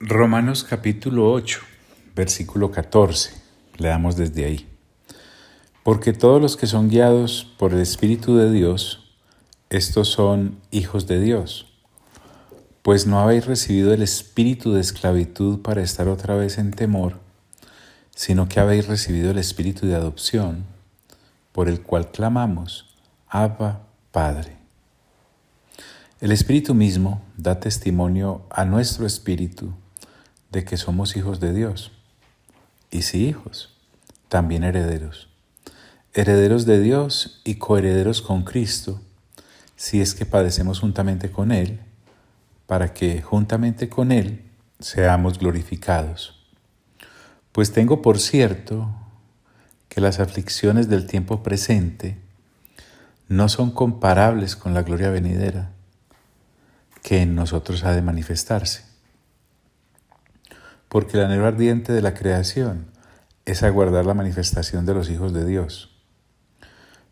Romanos capítulo 8, versículo 14. Leamos desde ahí. Porque todos los que son guiados por el Espíritu de Dios, estos son hijos de Dios. Pues no habéis recibido el espíritu de esclavitud para estar otra vez en temor, sino que habéis recibido el espíritu de adopción, por el cual clamamos, Abba, Padre. El Espíritu mismo da testimonio a nuestro espíritu de que somos hijos de Dios. Y si hijos, también herederos. Herederos de Dios y coherederos con Cristo, si es que padecemos juntamente con Él, para que juntamente con Él seamos glorificados. Pues tengo por cierto que las aflicciones del tiempo presente no son comparables con la gloria venidera, que en nosotros ha de manifestarse. Porque el anhelo ardiente de la creación es aguardar la manifestación de los hijos de Dios.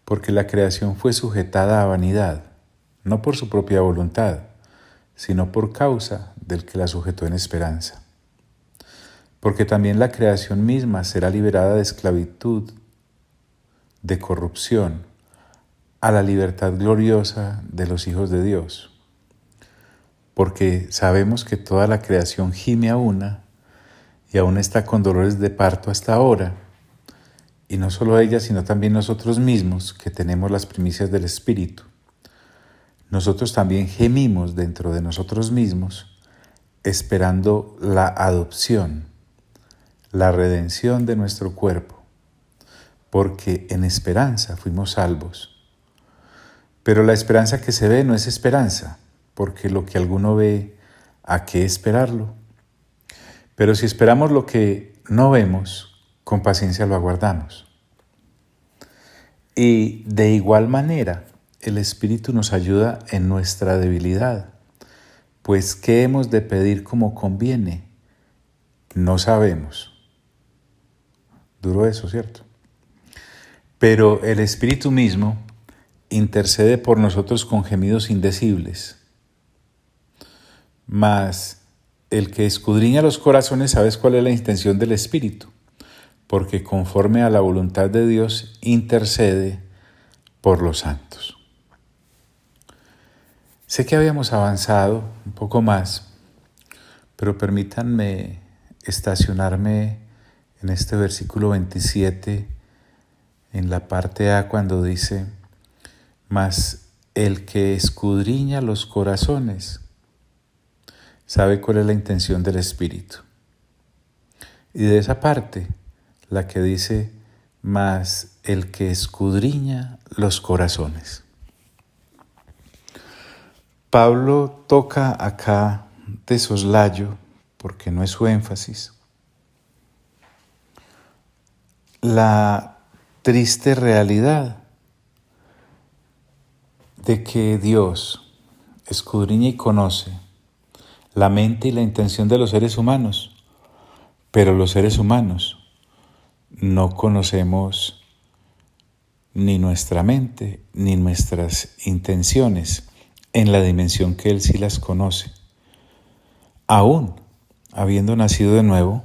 Porque la creación fue sujetada a vanidad, no por su propia voluntad, sino por causa del que la sujetó en esperanza. Porque también la creación misma será liberada de esclavitud, de corrupción, a la libertad gloriosa de los hijos de Dios. Porque sabemos que toda la creación gime a una y aún está con dolores de parto hasta ahora, y no solo ella, sino también nosotros mismos, que tenemos las primicias del Espíritu. Nosotros también gemimos dentro de nosotros mismos, esperando la adopción, la redención de nuestro cuerpo, porque en esperanza fuimos salvos. Pero la esperanza que se ve no es esperanza, porque lo que alguno ve, ¿a qué esperarlo? Pero si esperamos lo que no vemos, con paciencia lo aguardamos. Y de igual manera, el Espíritu nos ayuda en nuestra debilidad, pues ¿qué hemos de pedir como conviene? No sabemos. Duro eso, ¿cierto? Pero el Espíritu mismo intercede por nosotros con gemidos indecibles. Mas el que escudriña los corazones, ¿sabes cuál es la intención del Espíritu? Porque conforme a la voluntad de Dios intercede por los santos. Sé que habíamos avanzado un poco más, pero permítanme estacionarme en este versículo 27, en la parte A, cuando dice, mas el que escudriña los corazones sabe cuál es la intención del Espíritu. Y de esa parte, la que dice, mas el que escudriña los corazones. Pablo toca acá de soslayo, porque no es su énfasis, la triste realidad de que Dios escudriña y conoce la mente y la intención de los seres humanos, pero los seres humanos no conocemos ni nuestra mente ni nuestras intenciones en la dimensión que Él sí las conoce. Aún habiendo nacido de nuevo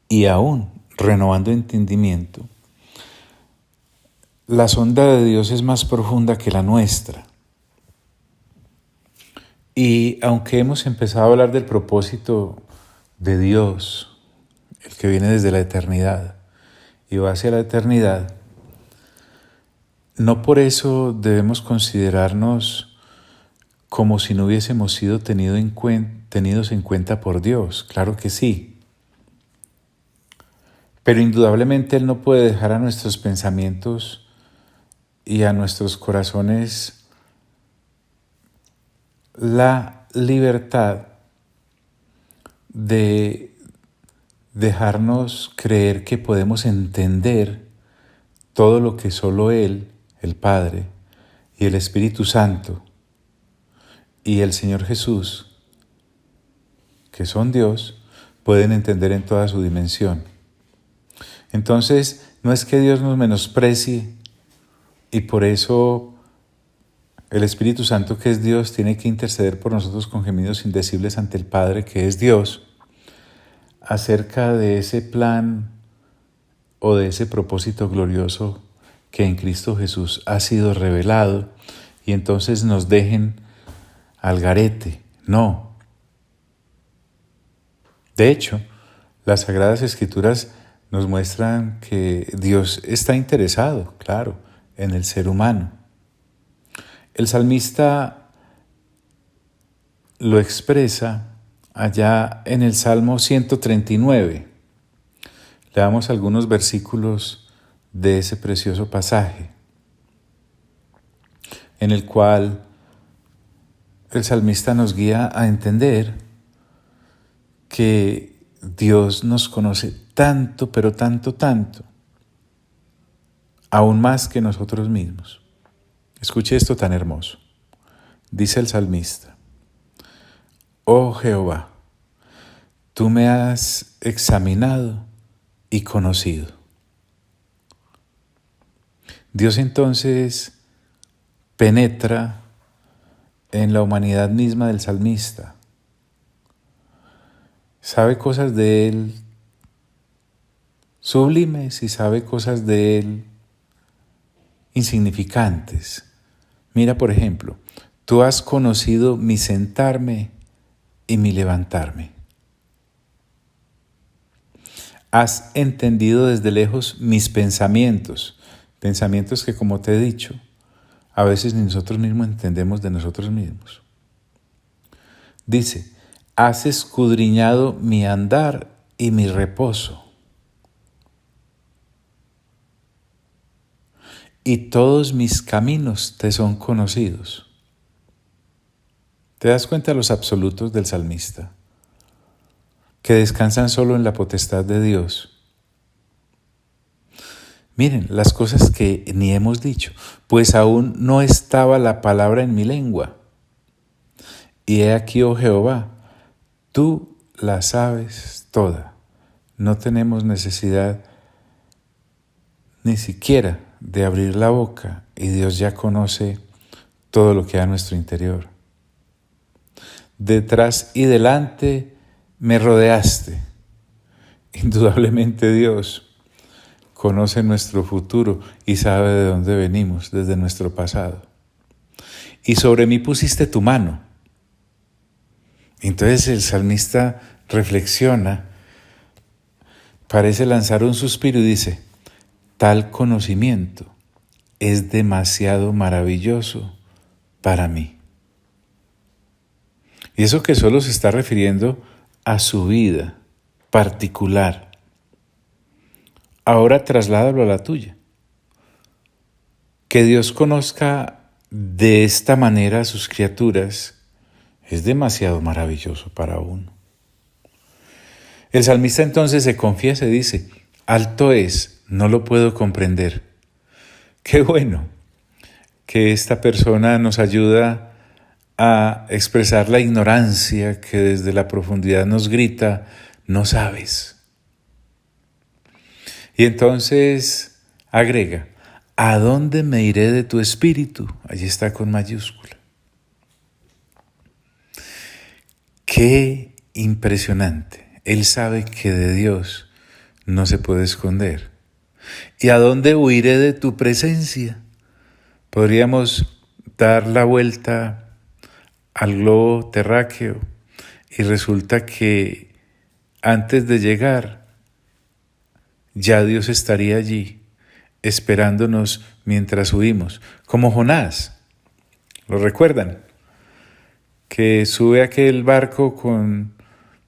y aún renovando entendimiento, la sonda de Dios es más profunda que la nuestra. Y aunque hemos empezado a hablar del propósito de Dios, el que viene desde la eternidad y va hacia la eternidad, no por eso debemos considerarnos como si no hubiésemos sido tenidos en cuenta por Dios. Claro que sí. Pero indudablemente Él no puede dejar a nuestros pensamientos y a nuestros corazones la libertad de dejarnos creer que podemos entender todo lo que solo Él, el Padre, y el Espíritu Santo, y el Señor Jesús, que son Dios, pueden entender en toda su dimensión. Entonces, no es que Dios nos menosprecie y por eso el Espíritu Santo, que es Dios, tiene que interceder por nosotros con gemidos indecibles ante el Padre, que es Dios. acerca de ese plan o de ese propósito glorioso que en Cristo Jesús ha sido revelado y entonces nos dejen al garete. No. De hecho, las Sagradas Escrituras nos muestran que Dios está interesado, claro, en el ser humano. El salmista lo expresa allá en el Salmo 139. Leamos algunos versículos de ese precioso pasaje, en el cual el salmista nos guía a entender que Dios nos conoce tanto, pero tanto, tanto, aún más que nosotros mismos. Escuche esto tan hermoso. Dice el salmista: Oh Jehová, tú me has examinado y conocido. Dios entonces penetra en la humanidad misma del salmista. Sabe cosas de él sublimes y sabe cosas de él insignificantes. Mira, por ejemplo, tú has conocido mi sentarme y mi levantarme. Has entendido desde lejos mis pensamientos, pensamientos que, como te he dicho, a veces ni nosotros mismos entendemos de nosotros mismos. Dice: has escudriñado mi andar y mi reposo, y todos mis caminos te son conocidos. ¿Te das cuenta de los absolutos del salmista? Que descansan solo en la potestad de Dios. Miren, las cosas que ni hemos dicho, pues aún no estaba la palabra en mi lengua. Y he aquí, oh Jehová, tú la sabes toda. No tenemos necesidad ni siquiera de abrir la boca y Dios ya conoce todo lo que hay en nuestro interior. Detrás y delante me rodeaste. Indudablemente Dios conoce nuestro futuro y sabe de dónde venimos, desde nuestro pasado. Y sobre mí pusiste tu mano. Entonces el salmista reflexiona, parece lanzar un suspiro y dice: tal conocimiento es demasiado maravilloso para mí. Y eso que solo se está refiriendo a su vida particular. Ahora trasládalo a la tuya. Que Dios conozca de esta manera a sus criaturas es demasiado maravilloso para uno. El salmista entonces se confiesa y dice: alto es, no lo puedo comprender. Qué bueno que esta persona nos ayuda a expresar la ignorancia que desde la profundidad nos grita: no sabes. Y entonces agrega: ¿a dónde me iré de tu espíritu? Allí está con mayúscula. Qué impresionante. Él sabe que de Dios no se puede esconder. ¿Y a dónde huiré de tu presencia? Podríamos dar la vuelta al globo terráqueo y resulta que antes de llegar ya Dios estaría allí esperándonos mientras huimos, como Jonás. ¿Lo recuerdan? Que sube aquel barco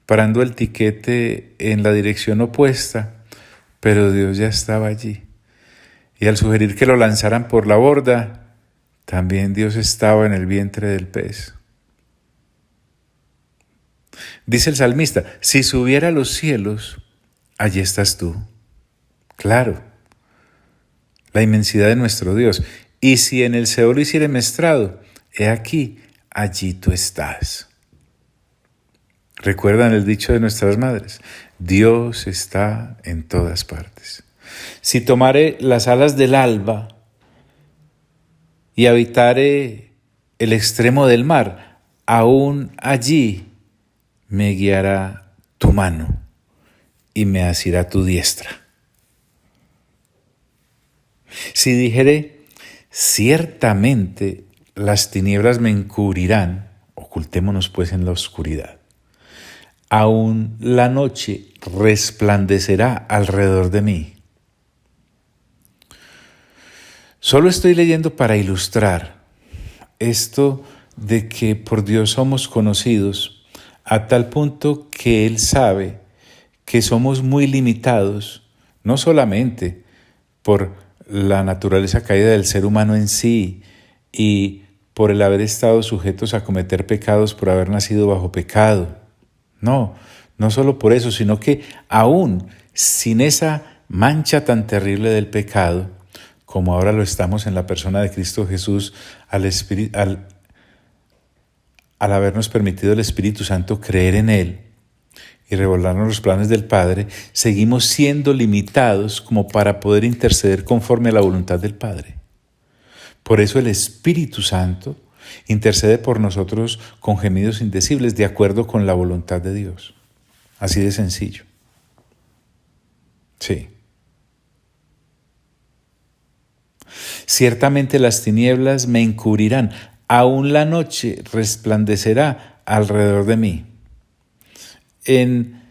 parando el tiquete en la dirección opuesta, pero Dios ya estaba allí. Y al sugerir que lo lanzaran por la borda, también Dios estaba en el vientre del pez. Dice el salmista: si subiera a los cielos, allí estás tú. Claro, la inmensidad de nuestro Dios. Y si en el Seol hiciere estrado, he aquí, allí tú estás. ¿Recuerdan el dicho de nuestras madres? Dios está en todas partes. Si tomare las alas del alba y habitare el extremo del mar, aún allí me guiará tu mano y me asirá tu diestra. Si dijere, ciertamente las tinieblas me encubrirán, ocultémonos pues en la oscuridad. Aún la noche resplandecerá alrededor de mí. Solo estoy leyendo para ilustrar esto de que por Dios somos conocidos a tal punto que Él sabe que somos muy limitados, no solamente por la naturaleza caída del ser humano en sí y por el haber estado sujetos a cometer pecados por haber nacido bajo pecado. No, no solo por eso, sino que aún sin esa mancha tan terrible del pecado, como ahora lo estamos en la persona de Cristo Jesús, al habernos permitido el Espíritu Santo creer en Él y revelarnos los planes del Padre, seguimos siendo limitados como para poder interceder conforme a la voluntad del Padre. Por eso el Espíritu Santo intercede por nosotros con gemidos indecibles de acuerdo con la voluntad de Dios. Así de sencillo. Sí. Ciertamente las tinieblas me encubrirán, aún la noche resplandecerá alrededor de mí. En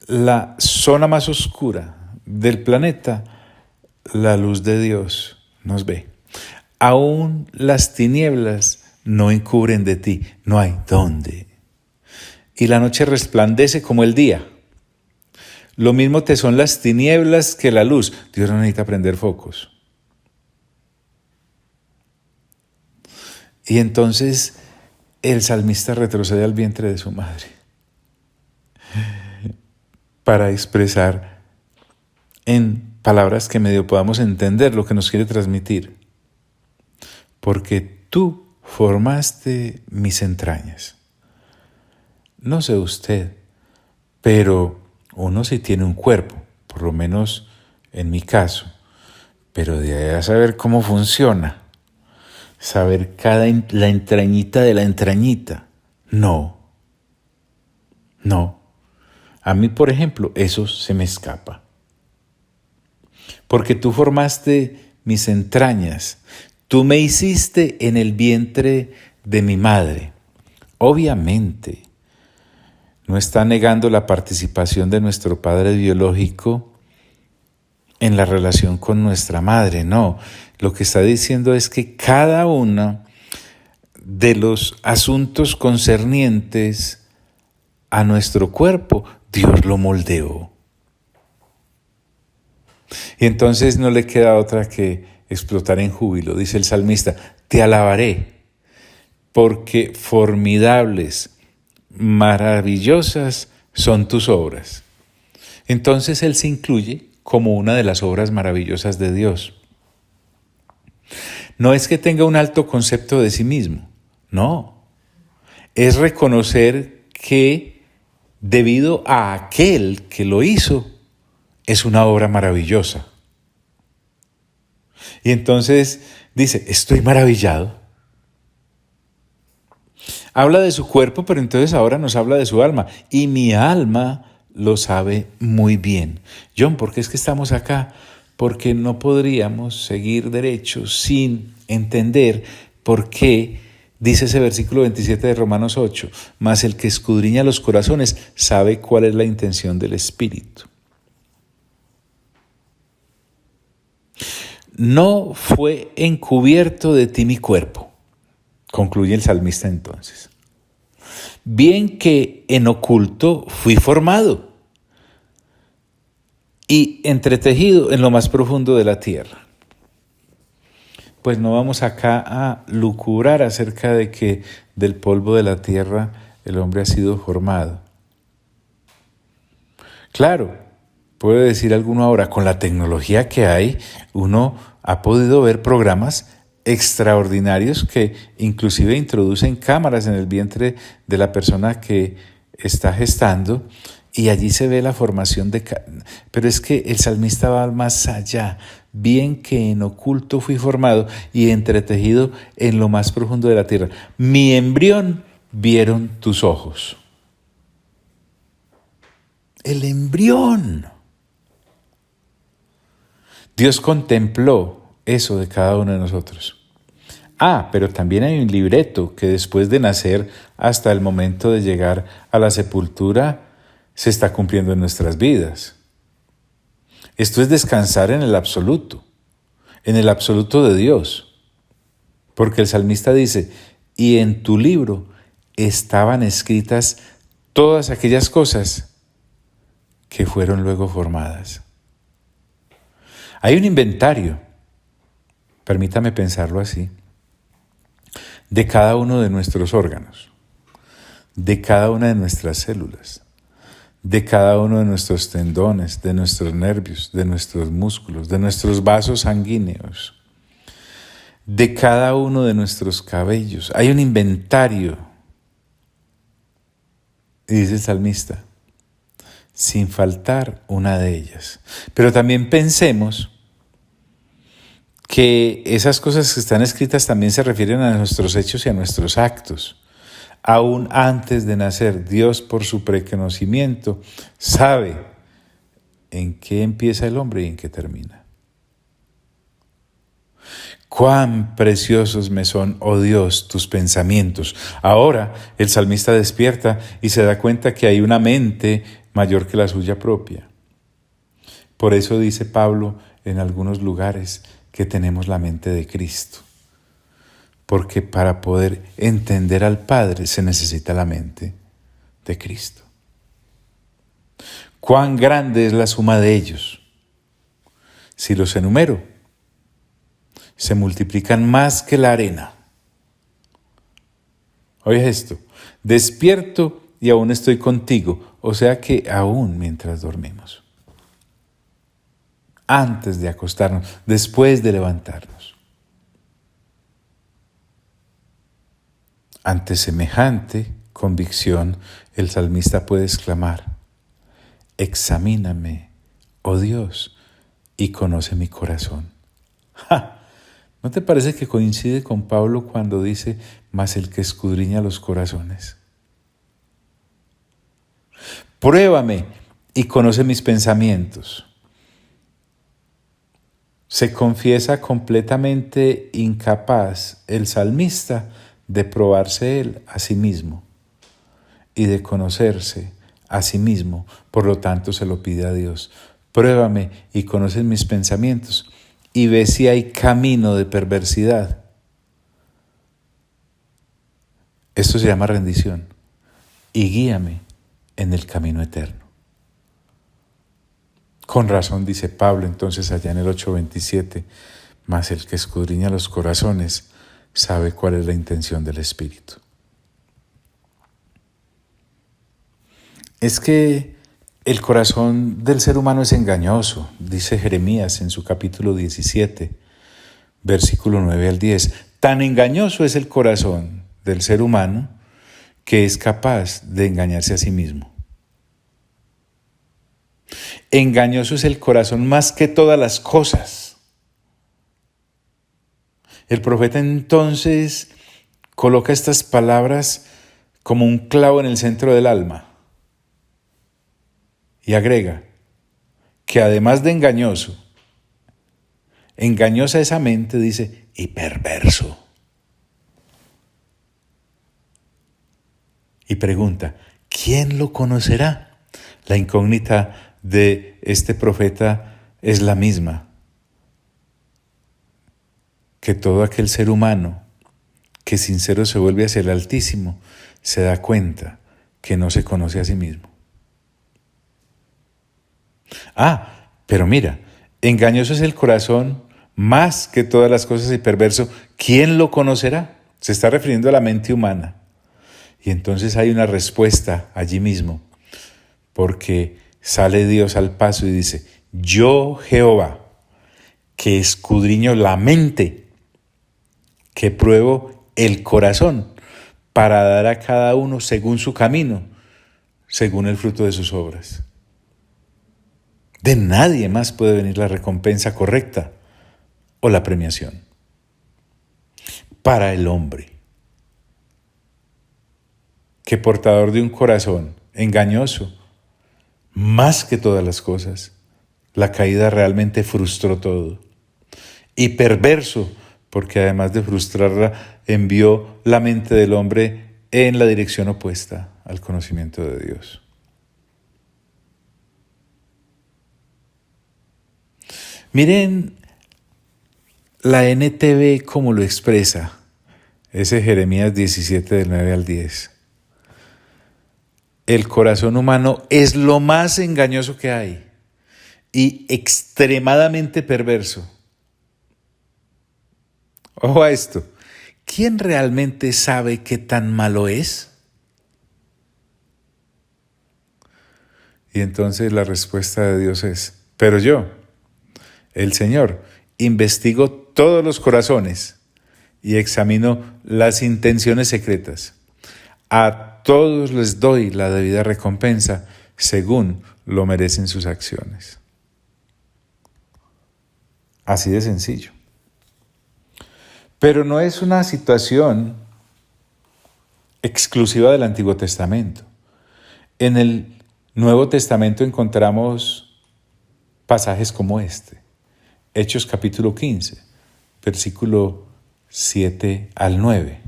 la zona más oscura del planeta, la luz de Dios nos ve. Aún las tinieblas no encubren de ti, no hay dónde. Y la noche resplandece como el día. Lo mismo te son las tinieblas que la luz. Dios no necesita prender focos. Y entonces el salmista retrocede al vientre de su madre para expresar en palabras que medio podamos entender lo que nos quiere transmitir. Porque tú formaste mis entrañas. No sé usted, pero uno sí tiene un cuerpo, por lo menos en mi caso, pero de ahí a saber cómo funciona, saber la entrañita de la entrañita, no. A mí, por ejemplo, eso se me escapa. Porque tú formaste mis entrañas, tú me hiciste en el vientre de mi madre. Obviamente, no está negando la participación de nuestro padre biológico en la relación con nuestra madre, no. Lo que está diciendo es que cada uno de los asuntos concernientes a nuestro cuerpo, Dios lo moldeó. Y entonces no le queda otra que explotar en júbilo. Dice el salmista, te alabaré, porque formidables, maravillosas son tus obras. Entonces Él se incluye como una de las obras maravillosas de Dios. No es que tenga un alto concepto de sí mismo, no. Es reconocer que debido a aquel que lo hizo, es una obra maravillosa. Y entonces dice, estoy maravillado. Habla de su cuerpo, pero entonces ahora nos habla de su alma. Y mi alma lo sabe muy bien. John, ¿por qué es que estamos acá? Porque no podríamos seguir derecho sin entender por qué dice ese versículo 27 de Romanos 8. Mas el que escudriña los corazones sabe cuál es la intención del Espíritu. No fue encubierto de ti mi cuerpo, concluye el salmista entonces. Bien que en oculto fui formado y entretejido en lo más profundo de la tierra. Pues no vamos acá a lucubrar acerca de que del polvo de la tierra el hombre ha sido formado. Claro, puede decir alguno ahora, con la tecnología que hay, uno ha podido ver programas extraordinarios que inclusive introducen cámaras en el vientre de la persona que está gestando y allí se ve la formación de... Pero es que el salmista va más allá. Bien que en oculto fui formado y entretejido en lo más profundo de la tierra. Mi embrión vieron tus ojos. el embrión. Dios contempló eso de cada uno de nosotros. Pero también hay un libreto que después de nacer hasta el momento de llegar a la sepultura se está cumpliendo en nuestras vidas. Esto es descansar en el absoluto de Dios. Porque el salmista dice, y en tu libro estaban escritas todas aquellas cosas que fueron luego formadas. Hay un inventario, permítame pensarlo así, de cada uno de nuestros órganos, de cada una de nuestras células, de cada uno de nuestros tendones, de nuestros nervios, de nuestros músculos, de nuestros vasos sanguíneos, de cada uno de nuestros cabellos. Hay un inventario. Y dice el salmista, sin faltar una de ellas. Pero también pensemos que esas cosas que están escritas también se refieren a nuestros hechos y a nuestros actos. Aún antes de nacer, Dios por su preconocimiento sabe en qué empieza el hombre y en qué termina. Cuán preciosos me son, oh Dios, tus pensamientos. Ahora el salmista despierta y se da cuenta que hay una mente mayor que la suya propia. Por eso dice Pablo en algunos lugares que tenemos la mente de Cristo. Porque para poder entender al Padre se necesita la mente de Cristo. Cuán grande es la suma de ellos. Si los enumero, se multiplican más que la arena. Oye esto, despierto y aún estoy contigo, o sea que aún mientras dormimos. Antes de acostarnos, después de levantarnos. Ante semejante convicción, el salmista puede exclamar, examíname, oh Dios, y conoce mi corazón. ¡Ja! ¿No te parece que coincide con Pablo cuando dice, mas el que escudriña los corazones? Pruébame y conoce mis pensamientos. Se confiesa completamente incapaz el salmista de probarse él a sí mismo y de conocerse a sí mismo. Por lo tanto, se lo pide a Dios. Pruébame y conoce mis pensamientos y ve si hay camino de perversidad. Esto se llama rendición. Y guíame en el camino eterno. Con razón dice Pablo entonces allá en el 8:27, mas el que escudriña los corazones sabe cuál es la intención del Espíritu. Es que el corazón del ser humano es engañoso, dice Jeremías en su capítulo 17, versículo 9 al 10. Tan engañoso es el corazón del ser humano que es capaz de engañarse a sí mismo. Engañoso es el corazón más que todas las cosas. El profeta entonces coloca estas palabras como un clavo en el centro del alma y agrega que además de engañoso, engañosa esa mente, dice, y perverso. Y pregunta, ¿quién lo conocerá? La incógnita de este profeta es la misma que todo aquel ser humano que sincero se vuelve hacia el Altísimo se da cuenta que no se conoce a sí mismo. Pero mira, engañoso es el corazón más que todas las cosas y perverso. ¿Quién lo conocerá? Se está refiriendo a la mente humana. Y entonces hay una respuesta allí mismo, porque sale Dios al paso y dice, yo Jehová, que escudriño la mente, que pruebo el corazón, para dar a cada uno según su camino, según el fruto de sus obras. De nadie más puede venir la recompensa correcta o la premiación. Para el hombre, que portador de un corazón engañoso, más que todas las cosas. La caída realmente frustró todo. Y perverso, porque además de frustrarla, envió la mente del hombre en la dirección opuesta al conocimiento de Dios. Miren la NTV como lo expresa, ese Jeremías 17 del 9 al 10. El corazón humano es lo más engañoso que hay y extremadamente perverso. Ojo a esto, ¿quién realmente sabe qué tan malo es? Y entonces la respuesta de Dios es, pero yo, el Señor, investigo todos los corazones y examino las intenciones secretas. A todos les doy la debida recompensa según lo merecen sus acciones. Así de sencillo. Pero no es una situación exclusiva del Antiguo Testamento. En el Nuevo Testamento encontramos pasajes como este. Hechos capítulo 15, versículo 7 al 9.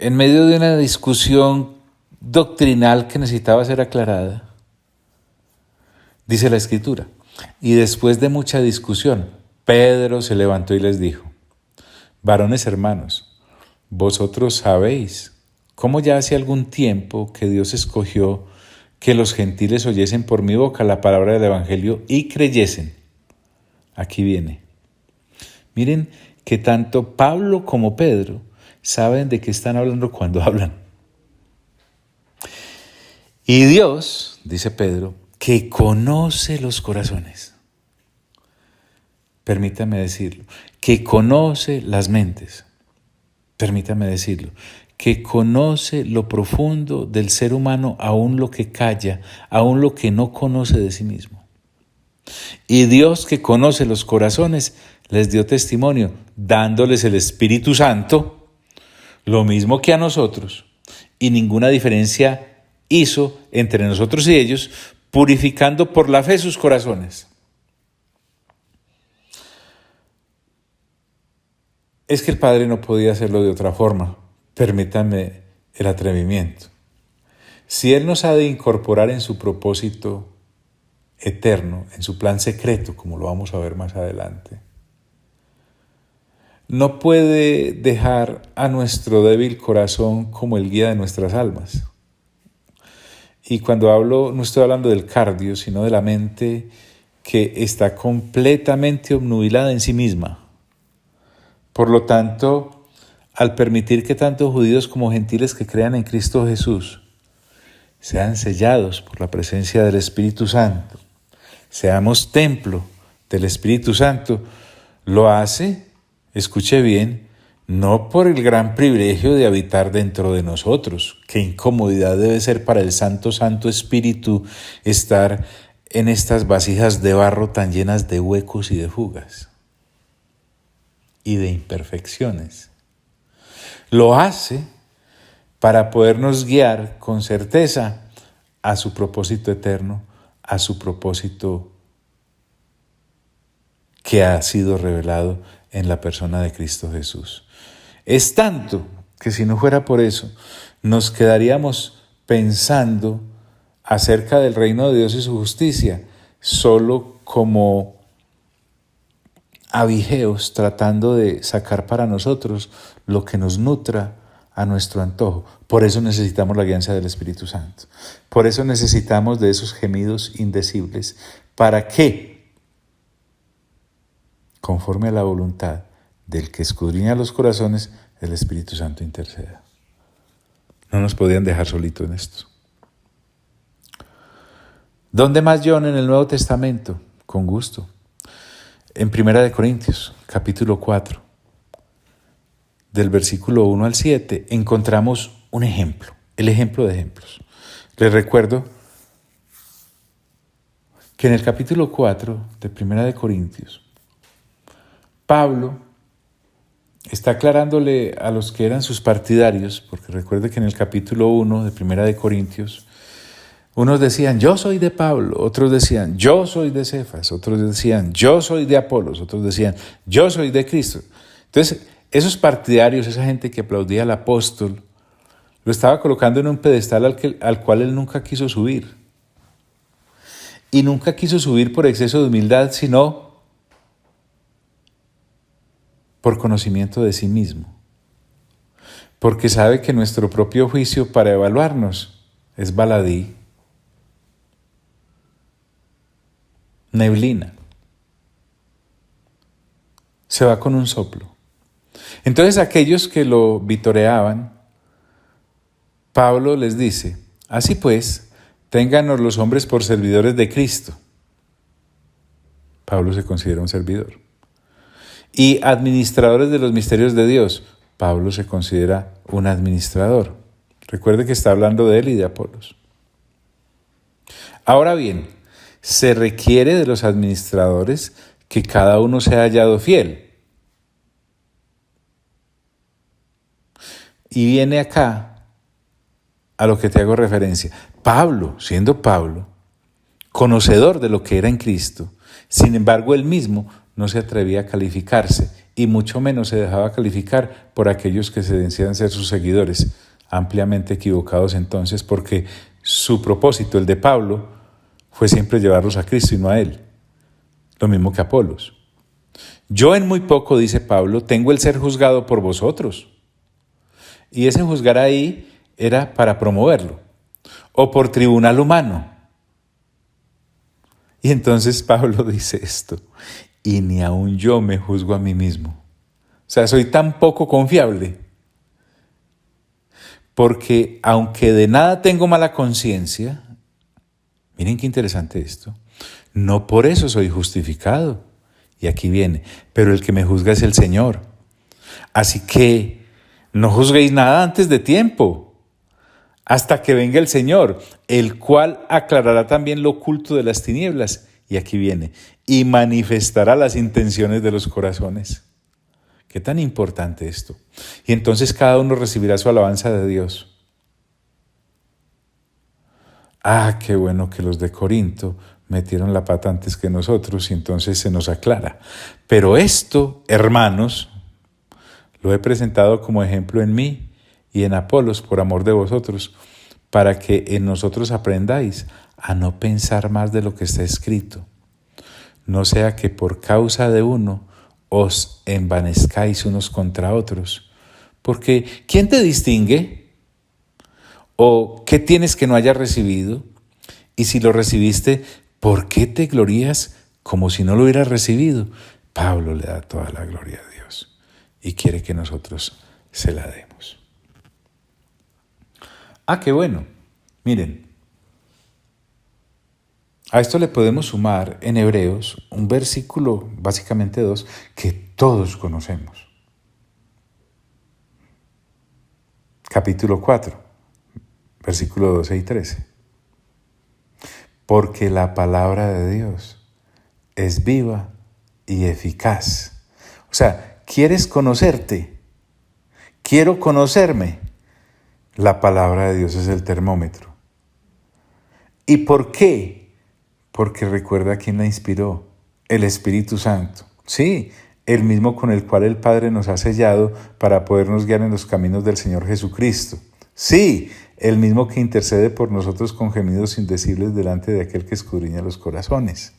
En medio de una discusión doctrinal que necesitaba ser aclarada, dice la Escritura, y después de mucha discusión, Pedro se levantó y les dijo, varones hermanos, vosotros sabéis cómo ya hace algún tiempo que Dios escogió que los gentiles oyesen por mi boca la palabra del Evangelio y creyesen. Aquí viene. Miren que tanto Pablo como Pedro saben de qué están hablando cuando hablan. Y Dios, dice Pedro, que conoce los corazones. Permítame decirlo, que conoce las mentes. Permítame decirlo, que conoce lo profundo del ser humano, aún lo que calla, aún lo que no conoce de sí mismo. Y Dios, que conoce los corazones, les dio testimonio, dándoles el Espíritu Santo, lo mismo que a nosotros, y ninguna diferencia hizo entre nosotros y ellos, purificando por la fe sus corazones. Es que el Padre no podía hacerlo de otra forma. Permítanme el atrevimiento. Si Él nos ha de incorporar en su propósito eterno, en su plan secreto, como lo vamos a ver más adelante, no puede dejar a nuestro débil corazón como el guía de nuestras almas. Y cuando hablo, no estoy hablando del cardio, sino de la mente que está completamente obnubilada en sí misma. Por lo tanto, al permitir que tanto judíos como gentiles que crean en Cristo Jesús sean sellados por la presencia del Espíritu Santo, seamos templo del Espíritu Santo, lo hace, escuche bien, no por el gran privilegio de habitar dentro de nosotros. Qué incomodidad debe ser para el Santo Espíritu estar en estas vasijas de barro tan llenas de huecos y de fugas y de imperfecciones. Lo hace para podernos guiar con certeza a su propósito eterno, a su propósito que ha sido revelado en la persona de Cristo Jesús. Es tanto que si no fuera por eso, nos quedaríamos pensando acerca del reino de Dios y su justicia, solo como abigeos tratando de sacar para nosotros lo que nos nutra a nuestro antojo. Por eso necesitamos la guianza del Espíritu Santo. Por eso necesitamos de esos gemidos indecibles. ¿Para qué? Conforme a la voluntad del que escudriña los corazones, el Espíritu Santo interceda. No nos podían dejar solitos en esto. ¿Dónde más, John? En el Nuevo Testamento. Con gusto. En 1 Corintios, capítulo 4, del versículo 1 al 7, encontramos un ejemplo, el ejemplo de ejemplos. Les recuerdo que en el capítulo 4 de 1 Corintios, Pablo está aclarándole a los que eran sus partidarios, porque recuerde que en el capítulo 1 de 1 Corintios, Unos decían, yo soy de Pablo, otros decían, yo soy de Cefas, otros decían, yo soy de Apolos, otros decían, yo soy de Cristo. Entonces, esos partidarios, esa gente que aplaudía al apóstol, lo estaba colocando en un pedestal al cual él nunca quiso subir. Y nunca quiso subir por exceso de humildad, sino por conocimiento de sí mismo. Porque sabe que nuestro propio juicio para evaluarnos es baladí, neblina. Se va con un soplo. Entonces aquellos que lo vitoreaban, Pablo les dice, así pues, téngannos los hombres por servidores de Cristo. Pablo se considera un servidor. Y administradores de los misterios de Dios. Pablo se considera un administrador. Recuerde que está hablando de él y de Apolos. Ahora bien, se requiere de los administradores que cada uno sea hallado fiel. Y viene acá a lo que te hago referencia. Pablo, siendo Pablo, conocedor de lo que era en Cristo, sin embargo él mismo no se atrevía a calificarse y mucho menos se dejaba calificar por aquellos que se decían ser sus seguidores, ampliamente equivocados entonces, porque su propósito, el de Pablo, fue siempre llevarlos a Cristo y no a él, lo mismo que Apolos. Yo en muy poco, dice Pablo, tengo el ser juzgado por vosotros. Y ese juzgar ahí era para promoverlo, o por tribunal humano. Y entonces Pablo dice esto, y ni aun yo me juzgo a mí mismo. O sea, soy tan poco confiable, porque aunque de nada tengo mala conciencia, miren qué interesante esto, no por eso soy justificado. Y aquí viene, pero el que me juzga es el Señor. Así que no juzguéis nada antes de tiempo, hasta que venga el Señor, el cual aclarará también lo oculto de las tinieblas. Y aquí viene, y manifestará las intenciones de los corazones. Qué tan importante esto. Y entonces cada uno recibirá su alabanza de Dios. Ah, qué bueno que los de Corinto metieron la pata antes que nosotros y entonces se nos aclara. Pero esto, hermanos, lo he presentado como ejemplo en mí y en Apolos por amor de vosotros, para que en nosotros aprendáis a no pensar más de lo que está escrito. No sea que por causa de uno os envanezcáis unos contra otros. Porque ¿quién te distingue? ¿O qué tienes que no hayas recibido? Y si lo recibiste, ¿por qué te glorías como si no lo hubieras recibido? Pablo le da toda la gloria a Dios y quiere que nosotros se la demos. Ah, qué bueno. Miren, a esto le podemos sumar en Hebreos un versículo, básicamente 2, que todos conocemos. Capítulo 4, versículo 12 y 13. Porque la palabra de Dios es viva y eficaz. O sea, ¿quieres conocerte? ¿Quiero conocerme? La palabra de Dios es el termómetro. ¿Y por qué? Porque recuerda quién la inspiró, el Espíritu Santo. Sí, el mismo con el cual el Padre nos ha sellado para podernos guiar en los caminos del Señor Jesucristo. Sí, el mismo que intercede por nosotros con gemidos indecibles delante de aquel que escudriña los corazones.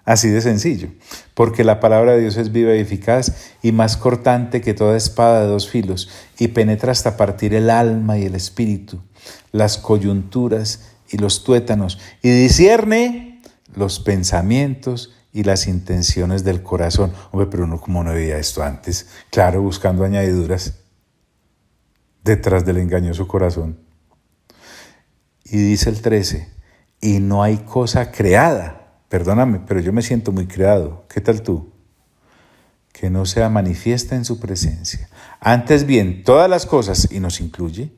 Así de sencillo, porque la palabra de Dios es viva y eficaz y más cortante que toda espada de dos filos y penetra hasta partir el alma y el espíritu, las coyunturas y los tuétanos y discierne los pensamientos y las intenciones del corazón. Hombre, pero uno como no veía esto antes, claro, buscando añadiduras detrás del engañoso corazón. Y dice el 13, y no hay cosa creada. Perdóname, pero yo me siento muy creado. ¿Qué tal tú? Que no sea manifiesta en su presencia. Antes bien, todas las cosas, y nos incluye,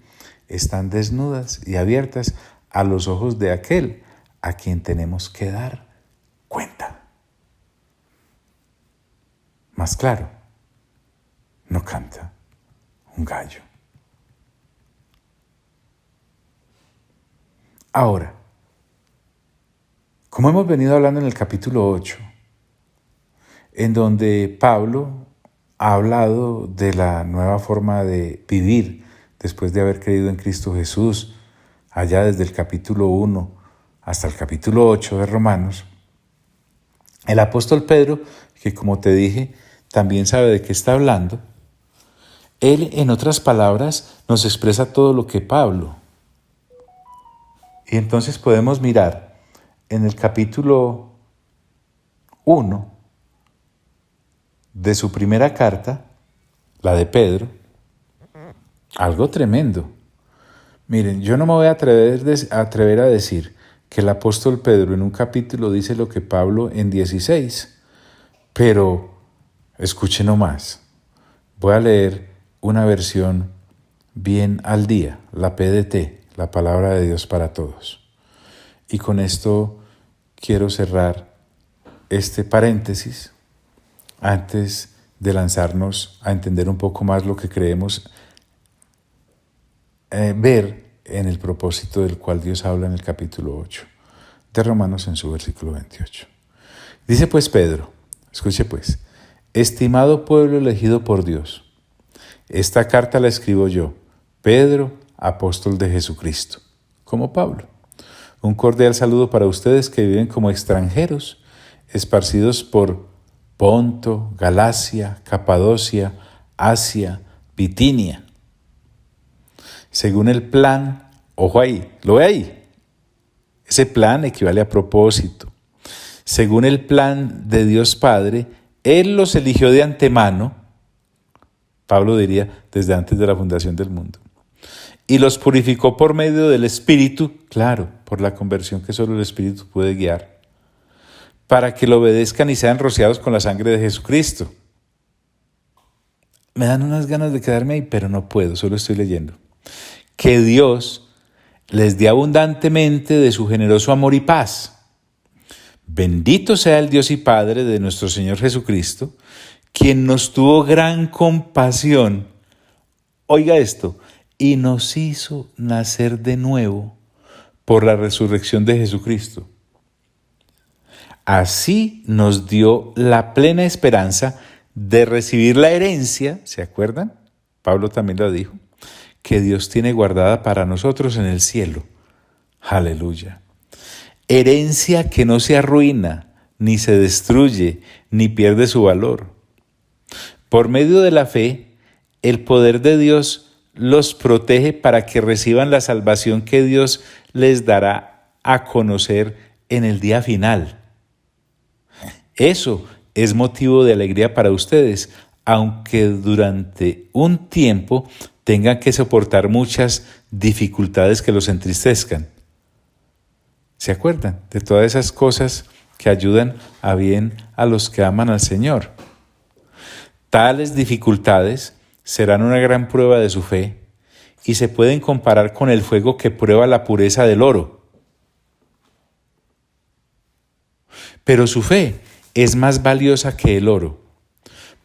están desnudas y abiertas a los ojos de aquel a quien tenemos que dar cuenta. Más claro, no canta un gallo. Ahora, Como hemos venido hablando en el capítulo 8, en donde Pablo ha hablado de la nueva forma de vivir después de haber creído en Cristo Jesús, allá desde el capítulo 1 hasta el capítulo 8 de Romanos, el apóstol Pedro, que como te dije, también sabe de qué está hablando, él, en otras palabras, nos expresa todo lo que Pablo. Y entonces podemos mirar en el capítulo 1 de su primera carta, la de Pedro, algo tremendo. Miren, yo no me voy a atrever a decir que el apóstol Pedro en un capítulo dice lo que Pablo en 16, pero escuchen nomás. Voy a leer una versión bien al día, la PDT, la Palabra de Dios para Todos. Y con esto quiero cerrar este paréntesis antes de lanzarnos a entender un poco más lo que creemos ver en el propósito del cual Dios habla en el capítulo 8 de Romanos en su versículo 28. Dice pues Pedro, escuche pues, estimado pueblo elegido por Dios, esta carta la escribo yo, Pedro, apóstol de Jesucristo, como Pablo. Un cordial saludo para ustedes que viven como extranjeros, esparcidos por Ponto, Galacia, Capadocia, Asia, Bitinia. Según el plan, ojo ahí, ¿lo ve ahí? Ese plan equivale a propósito. Según el plan de Dios Padre, Él los eligió de antemano, Pablo diría, desde antes de la fundación del mundo, y los purificó por medio del Espíritu, claro, por la conversión que solo el Espíritu puede guiar, para que lo obedezcan y sean rociados con la sangre de Jesucristo. Me dan unas ganas de quedarme ahí, pero no puedo, solo estoy leyendo. Que Dios les dé abundantemente de su generoso amor y paz. Bendito sea el Dios y Padre de nuestro Señor Jesucristo, quien nos tuvo gran compasión. Oiga esto, y nos hizo nacer de nuevo por la resurrección de Jesucristo. Así nos dio la plena esperanza de recibir la herencia, ¿se acuerdan? Pablo también lo dijo, que Dios tiene guardada para nosotros en el cielo. Aleluya. Herencia que no se arruina, ni se destruye, ni pierde su valor. Por medio de la fe, el poder de Dios los protege para que reciban la salvación que Dios les dará a conocer en el día final. Eso es motivo de alegría para ustedes, aunque durante un tiempo tengan que soportar muchas dificultades que los entristezcan. ¿Se acuerdan de todas esas cosas que ayudan a bien a los que aman al Señor? Tales dificultades serán una gran prueba de su fe y se pueden comparar con el fuego que prueba la pureza del oro. Pero su fe es más valiosa que el oro,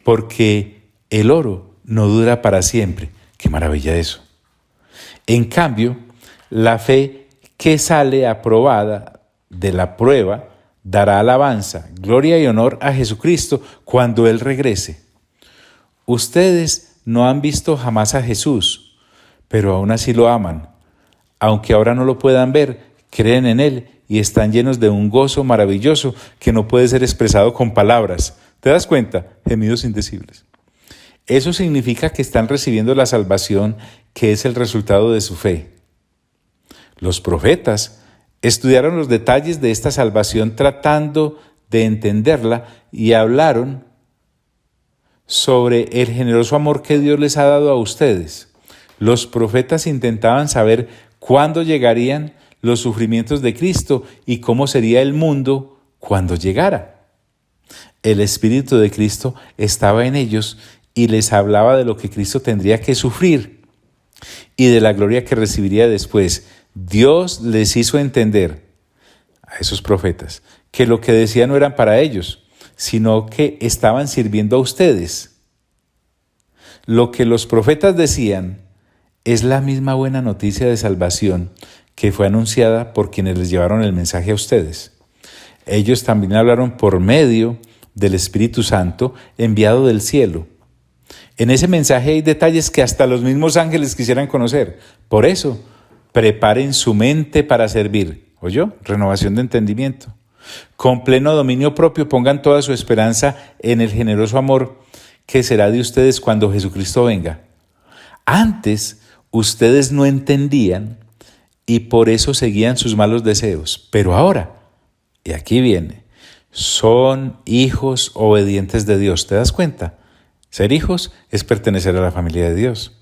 porque el oro no dura para siempre. ¡Qué maravilla eso! En cambio, la fe que sale aprobada de la prueba dará alabanza, gloria y honor a Jesucristo cuando Él regrese. Ustedes no han visto jamás a Jesús, pero aún así lo aman. Aunque ahora no lo puedan ver, creen en Él y están llenos de un gozo maravilloso que no puede ser expresado con palabras. ¿Te das cuenta? Gemidos indecibles. Eso significa que están recibiendo la salvación que es el resultado de su fe. Los profetas estudiaron los detalles de esta salvación tratando de entenderla y hablaron sobre el generoso amor que Dios les ha dado a ustedes. Los profetas intentaban saber cuándo llegarían los sufrimientos de Cristo y cómo sería el mundo cuando llegara. El Espíritu de Cristo estaba en ellos y les hablaba de lo que Cristo tendría que sufrir y de la gloria que recibiría después. Dios les hizo entender a esos profetas que lo que decían no eran para ellos, sino que estaban sirviendo a ustedes. Lo que los profetas decían es la misma buena noticia de salvación que fue anunciada por quienes les llevaron el mensaje a ustedes. Ellos también hablaron por medio del Espíritu Santo enviado del cielo. En ese mensaje hay detalles que hasta los mismos ángeles quisieran conocer. Por eso, preparen su mente para servir. ¿Oyó? Renovación de entendimiento. Con pleno dominio propio pongan toda su esperanza en el generoso amor que será de ustedes cuando Jesucristo venga. Antes, ustedes no entendían y por eso seguían sus malos deseos. Pero ahora, y aquí viene, son hijos obedientes de Dios. ¿Te das cuenta? Ser hijos es pertenecer a la familia de Dios.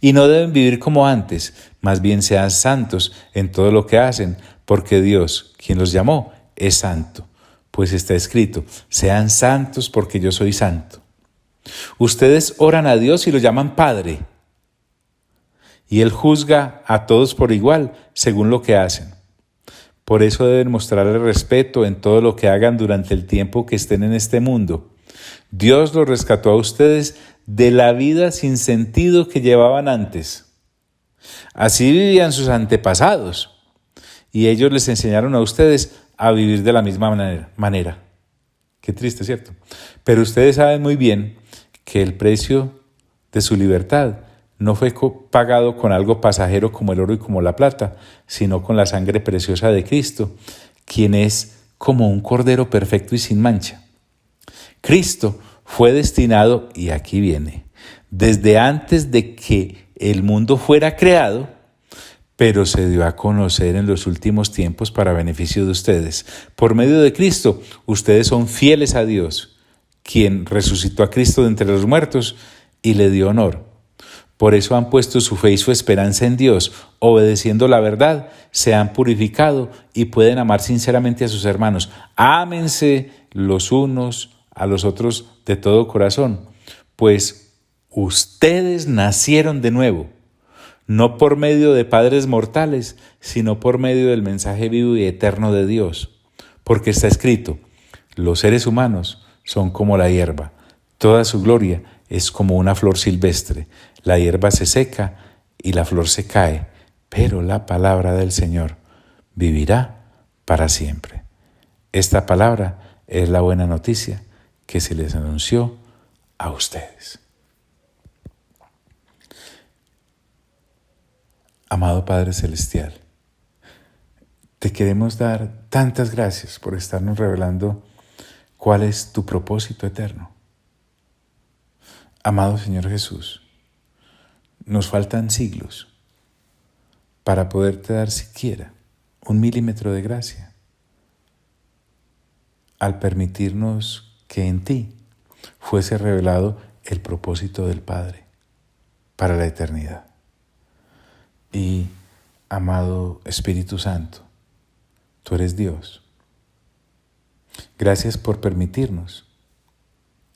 Y no deben vivir como antes, más bien sean santos en todo lo que hacen, porque Dios, quien los llamó, es santo. Pues está escrito, sean santos porque yo soy santo. Ustedes oran a Dios y lo llaman Padre. Y Él juzga a todos por igual, según lo que hacen. Por eso deben mostrarle respeto en todo lo que hagan durante el tiempo que estén en este mundo. Dios los rescató a ustedes de la vida sin sentido que llevaban antes. Así vivían sus antepasados, y ellos les enseñaron a ustedes a vivir de la misma manera. Qué triste, ¿cierto? Pero ustedes saben muy bien que el precio de su libertad no fue pagado con algo pasajero como el oro y como la plata, sino con la sangre preciosa de Cristo, quien es como un cordero perfecto y sin mancha. Cristo fue destinado, y aquí viene, desde antes de que el mundo fuera creado, pero se dio a conocer en los últimos tiempos para beneficio de ustedes. Por medio de Cristo, ustedes son fieles a Dios, quien resucitó a Cristo de entre los muertos y le dio honor. Por eso han puesto su fe y su esperanza en Dios, obedeciendo la verdad, se han purificado y pueden amar sinceramente a sus hermanos. Ámense los unos a los otros de todo corazón, pues ustedes nacieron de nuevo, no por medio de padres mortales, sino por medio del mensaje vivo y eterno de Dios. Porque está escrito, los seres humanos son como la hierba, toda su gloria es como una flor silvestre. La hierba se seca y la flor se cae, pero la palabra del Señor vivirá para siempre. Esta palabra es la buena noticia que se les anunció a ustedes. Amado Padre Celestial, te queremos dar tantas gracias por estarnos revelando cuál es tu propósito eterno. Amado Señor Jesús, nos faltan siglos para poderte dar siquiera 1 milímetro de gracia al permitirnos que en ti fuese revelado el propósito del Padre para la eternidad. Y, amado Espíritu Santo, tú eres Dios. Gracias por permitirnos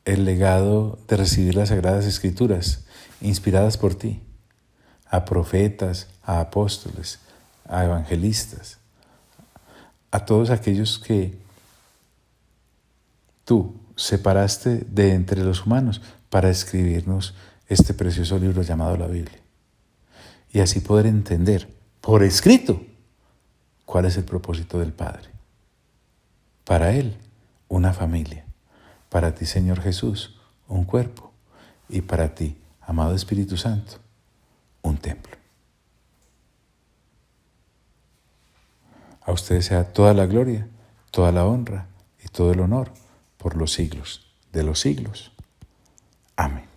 el legado de recibir las Sagradas Escrituras inspiradas por ti, a profetas, a apóstoles, a evangelistas, a todos aquellos que tú separaste de entre los humanos para escribirnos este precioso libro llamado la Biblia. Y así poder entender por escrito cuál es el propósito del Padre. Para Él, una familia. Para ti, Señor Jesús, un cuerpo. Y para ti, amado Espíritu Santo, un templo. A ustedes sea toda la gloria, toda la honra y todo el honor por los siglos de los siglos. Amén.